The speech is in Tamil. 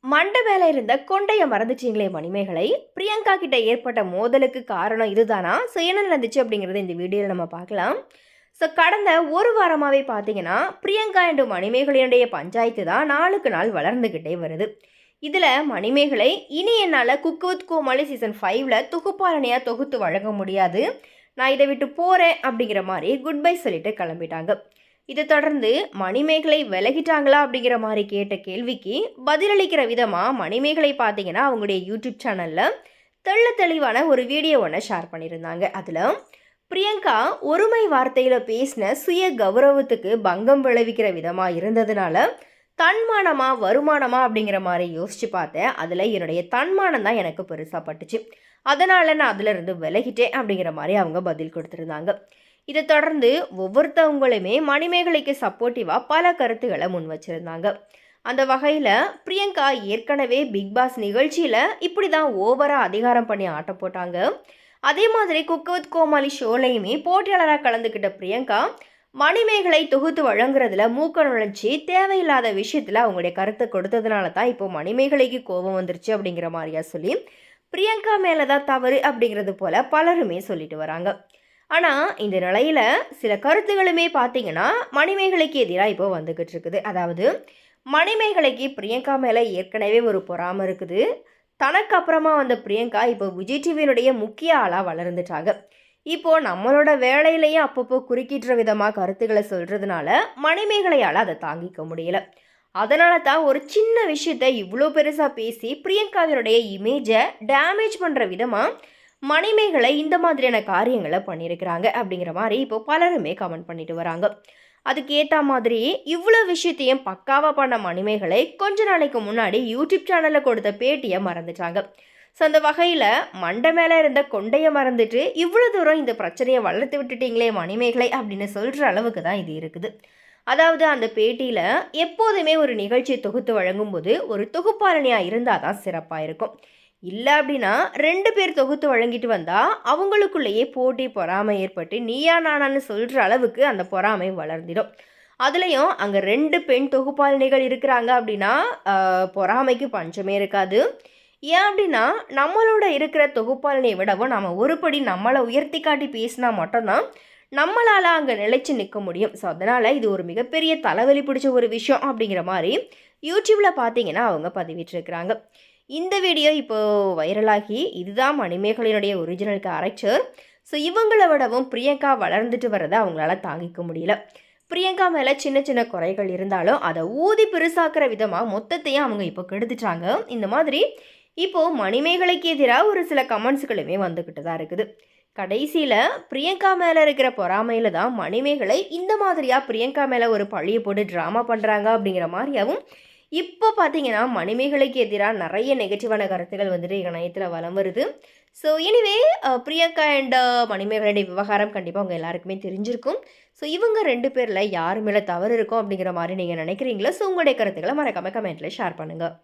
மண்டை மேல இருந்த கொண்டைய மறந்துச்சிங்களே மணிமேகலை, பிரியங்கா கிட்ட ஏற்பட்ட மோதலுக்கு காரணம் இதுதானா? ஸோ என்ன நடந்துச்சு அப்படிங்கிறத இந்த வீடியோவில் நம்ம பார்க்கலாம். ஸோ கடந்த ஒரு வாரமாகவே பார்த்தீங்கன்னா, பிரியங்கா என்ற மணிமேகலையுடைய பஞ்சாயத்து தான் நாளுக்கு நாள் வளர்ந்துக்கிட்டே வருது. இதில் மணிமேகலை இனி என்னால் குக் வித் கோமாளி சீசன் 5ல் தொகுப்பாளனையாக தொகுத்து வழங்க முடியாது, நான் இதை விட்டு போகிறேன் அப்படிங்கிற மாதிரி குட் பை சொல்லிட்டு கிளம்பிட்டாங்க. இதை தொடர்ந்து மணிமேகலை விலகிட்டாங்களா அப்படிங்கிற மாதிரி கேட்ட கேள்விக்கு பதிலளிக்கிற விதமாக மணிமேகலை பார்த்தீங்கன்னா அவங்களுடைய யூடியூப் சேனலில் தெளிவான ஒரு வீடியோ ஒன்று ஷேர் பண்ணியிருந்தாங்க. அதில் பிரியங்கா ஒருமை வார்த்தையில் பேசின சுய கௌரவத்துக்கு பங்கம் விளைவிக்கிற விதமாக இருந்ததுனால தன்மானமா வருமானமா அப்படிங்கிற மாதிரி யோசிச்சு பார்த்தேன். அதில் என்னுடைய தன்மானம் தான் எனக்கு பெருசாக பட்டுச்சு, அதனால் நான் அதிலிருந்து விலகிட்டேன் அப்படிங்கிற மாதிரி அவங்க பதில் கொடுத்துருந்தாங்க. இதை தொடர்ந்து ஒவ்வொருத்தவங்களுமே மணிமேகலைக்கு சப்போர்ட்டிவாக பல கருத்துக்களை முன் வச்சுருந்தாங்க. அந்த வகையில் பிரியங்கா ஏற்கனவே பிக் பாஸ் நிகழ்ச்சியில் இப்படி தான் ஓவராக அதிகாரம் பண்ணி ஆட்டம் போட்டாங்க. அதே மாதிரி குக் வித் கோமாளி ஷோலையுமே போட்டியாளராக கலந்துக்கிட்ட பிரியங்கா மணிமேகலை தொகுத்து வழங்குறதுல மூக்க நுழைச்சி தேவையில்லாத விஷயத்தில் அவங்களுடைய கருத்தை கொடுத்ததுனால தான் இப்போ மணிமேகலைக்கு கோபம் வந்துருச்சு அப்படிங்கிற மாதிரியா சொல்லி பிரியங்கா மேலே தான் தவறு அப்படிங்கிறது போல் பலருமே சொல்லிட்டு வராங்க. ஆனால் இந்த நிலையில் சில கருத்துகளுமே பார்த்தீங்கன்னா மணிமேகலைக்கு எதிராக இப்போ வந்துக்கிட்டு இருக்குது. அதாவது மணிமேகலைக்கு பிரியங்கா மேலே ஏற்கனவே ஒரு பொறாமை இருக்குது. தனக்கு அப்புறமா வந்த பிரியங்கா இப்போ விஜய் டிவியினுடைய முக்கிய ஆளாக வளர்ந்துட்டாங்க. இப்போது நம்மளோட வேலையிலையும் அப்பப்போ குறுக்கிட்டுற விதமாக கருத்துக்களை சொல்கிறதுனால மணிமேகலையால் அதை தாங்கிக்க முடியல. அதனால தான் ஒரு சின்ன விஷயத்தை இவ்வளோ பெருசாக பேசி பிரியங்காவினுடைய இமேஜை டேமேஜ் பண்ணுற விதமாக மணிமேகலை இந்த மாதிரியான காரியங்களை பண்ணியிருக்கிறாங்க அப்படிங்கிற மாதிரி இப்போ பலருமே கமெண்ட் பண்ணிட்டு வராங்க. அதுக்கு ஏற்ற மாதிரி இவ்வளோ விஷயத்தையும் பக்காவாக பண்ண மணிமேகலை கொஞ்ச நாளைக்கு முன்னாடி யூடியூப் சேனலில் கொடுத்த பேட்டியை மறந்துட்டாங்க. ஸோ அந்த வகையில் மண்டை மேலே இருந்த கொண்டையை மறந்துட்டு இவ்வளோ தூரம் இந்த பிரச்சனையை வளர்த்து விட்டுட்டீங்களே மணிமேகலை அப்படின்னு சொல்கிற அளவுக்கு தான் இது இருக்குது. அதாவது அந்த பேட்டியில் எப்போதுமே ஒரு நிகழ்ச்சியை தொகுத்து வழங்கும்போது ஒரு தொகுப்பாளனியாக இருந்தால் தான் சிறப்பாக இருக்கும். இல்லை அப்படின்னா 2 பேர் தொகுத்து வழங்கிட்டு வந்தால் அவங்களுக்குள்ளேயே போட்டி பொறாமை ஏற்பட்டு நீயா நானான்னு சொல்கிற அளவுக்கு அந்த பொறாமை வளர்ந்திடும். அதுலேயும் அங்கே 2 பெண் தொகுப்பாளினிகள் இருக்கிறாங்க அப்படின்னா பொறாமைக்கு பஞ்சமே இருக்காது. ஏன் அப்படின்னா நம்மளோட இருக்கிற தொகுப்பாளினியை விடவும் நம்ம ஒருபடி நம்மளை உயர்த்தி காட்டி பேசினா மட்டும்தான் நம்மளால் அங்கே நிலைச்சு நிற்க முடியும். ஸோ அதனால் இது ஒரு மிகப்பெரிய தலைவலி பிடிச்ச ஒரு விஷயம் அப்படிங்கிற மாதிரி யூடியூப்பில் பார்த்தீங்கன்னா அவங்க பதிவிட்டிருக்கிறாங்க. இந்த வீடியோ இப்போது வைரலாகி இதுதான் மணிமேகலையினுடைய ஒரிஜினல் கேரக்டர். ஸோ இவங்களை விடவும் பிரியங்கா வளர்ந்துட்டு வரதை அவங்களால தாங்கிக்க முடியல. பிரியங்கா மேலே சின்ன சின்ன குறைகள் இருந்தாலும் அதை ஊதி பெருசாக்குற விதமாக மொத்தத்தையும் அவங்க இப்போ கெடுத்துட்டாங்க. இந்த மாதிரி இப்போது மணிமேகலைக்கு எதிராக ஒரு சில கமெண்ட்ஸுகளுமே வந்துக்கிட்டு தான் இருக்குது. கடைசியில் பிரியங்கா மேலே இருக்கிற பொறாமையில் தான் மணிமேகலை இந்த மாதிரியாக பிரியங்கா மேலே ஒரு பழியை போட்டு ட்ராமா பண்ணுறாங்க அப்படிங்கிற மாதிரியாகவும் இப்போ பார்த்தீங்கன்னா மணிமேகலைக்கு எதிராக நிறைய நெகட்டிவான கருத்துக்கள் வந்துட்டு இணையத்தில் வலம் வருது. ஸோ எனிவே பிரியங்கா அண்ட் மணிமேகலையுடைய விவகாரம் கண்டிப்பாக அவங்க எல்லாருக்குமே தெரிஞ்சிருக்கும். ஸோ இவங்க 2 பேரில் யார் மேலே தவறு இருக்கும் அப்படிங்கிற மாதிரி நீங்கள் நினைக்கிறீங்களா? ஸோ உங்களுடைய கருத்துக்களை மறக்காம கமெண்ட்டில் ஷேர் பண்ணுங்கள்.